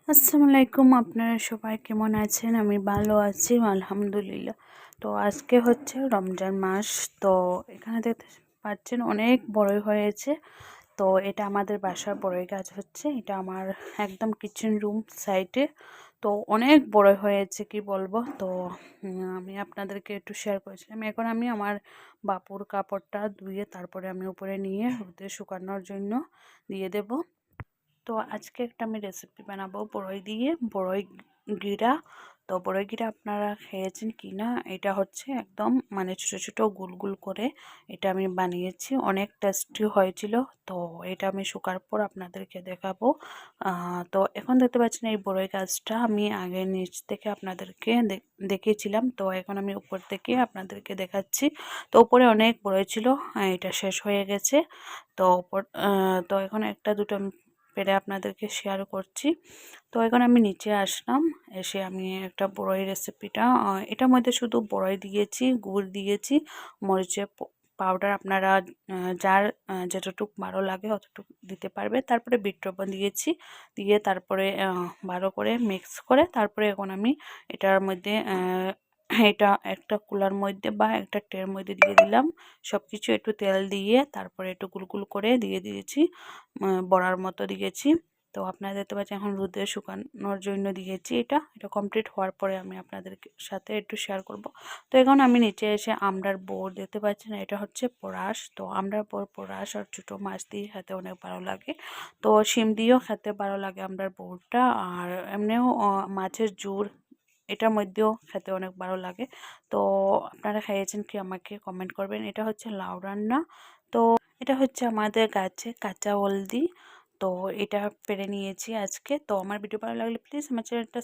আসসালামু আলাইকুম, আপনারা সবাই কেমন আছেন? আমি ভালো আছি আলহামদুলিল্লাহ। তো আজকে হচ্ছে রমজান মাস। তো এখানে দেখতে পাচ্ছেন অনেক বড়ই হয়েছে। তো এটা আমাদের বাসার বড়ই গাছ হচ্ছে। এটা আমার একদম কিচেন রুম সাইডে। তো অনেক বড় হয়েছে কি বলবো। তো আমি আপনাদেরকে একটু শেয়ার করেছিলাম। এখন আমি আমার বাপুর কাপড়টা ধুয়ে তারপরে আমি উপরে নিয়ে রোদে শুকানোর জন্য দিয়ে দেব। তো আজকে একটা আমি রেসিপি বানাবো বড়ই দিয়ে, বড়ই গিরা। তো বড়ই গিরা আপনারা খেয়েছেন কি না, এটা হচ্ছে একদম মানে ছোটো ছোটো গুল গুল করে এটা আমি বানিয়েছি, অনেক টেস্টি হয়েছিল। তো এটা আমি শুকার পর আপনাদেরকে দেখাবো। তো এখন দেখতে পাচ্ছেন এই বড়ই গাছটা আমি আগে নিচ থেকে আপনাদেরকে দেখিয়েছিলাম। তো এখন আমি উপর থেকে আপনাদেরকে দেখাচ্ছি। তো উপরে অনেক বড়ই ছিল, এটা শেষ হয়ে গেছে। তো উপর তো এখন একটা দুটো পেরে আপনাদেরকে শেয়ার করছি। তো এখন আমি নিচে আসলাম, এসে আমি একটা বড়ই রেসিপিটা এটার মধ্যে শুধু বড়ই দিয়েছি, গুড় দিয়েছি, মরিচের পাউডার আপনারা যার যতটুক ভালো লাগে অতটুকু দিতে পারবে। তারপরে বিট লবণ দিয়েছি, দিয়ে তারপরে ভালো করে মিক্স করে তারপরে এখন আমি এটার মধ্যে এটা একটা কুলার মধ্যে বা একটা ট্রের মধ্যে দিয়ে দিলাম। সব কিছু একটু তেল দিয়ে তারপরে একটু গুলগুল করে দিয়ে দিয়েছি, বড়ার মতো দিয়েছি। তো আপনারা দেখতে পাচ্ছেন এখন রোদে শুকানোর জন্য দিয়েছি। এটা এটা কমপ্লিট হওয়ার পরে আমি আপনাদের সাথে একটু শেয়ার করব। তো এখন আমি নিচে এসে আমড়ার বোর দেখতে পাচ্ছেন, এটা হচ্ছে পোড়াশ। তো আমড়ার বোর পোড়াশ আর ছোটো মাছ দিয়ে খেতে অনেক ভালো লাগে। তো শিম দিয়েও খেতে ভালো লাগে আমড়ার বোরটা, আর এমনিও মাছের ঝোল এটার মধ্যেও খেতে অনেক ভালো লাগে। তো আপনারা খেয়েছেন কি আমাকে কমেন্ট করবেন। এটা হচ্ছে লাউ রান্না। তো এটা হচ্ছে আমাদের গাছে কাঁচা হলদি। তো এটা পেরে নিয়েছি আজকে। তো আমার ভিডিও ভালো লাগলে প্লিজ আমার চ্যানেলটা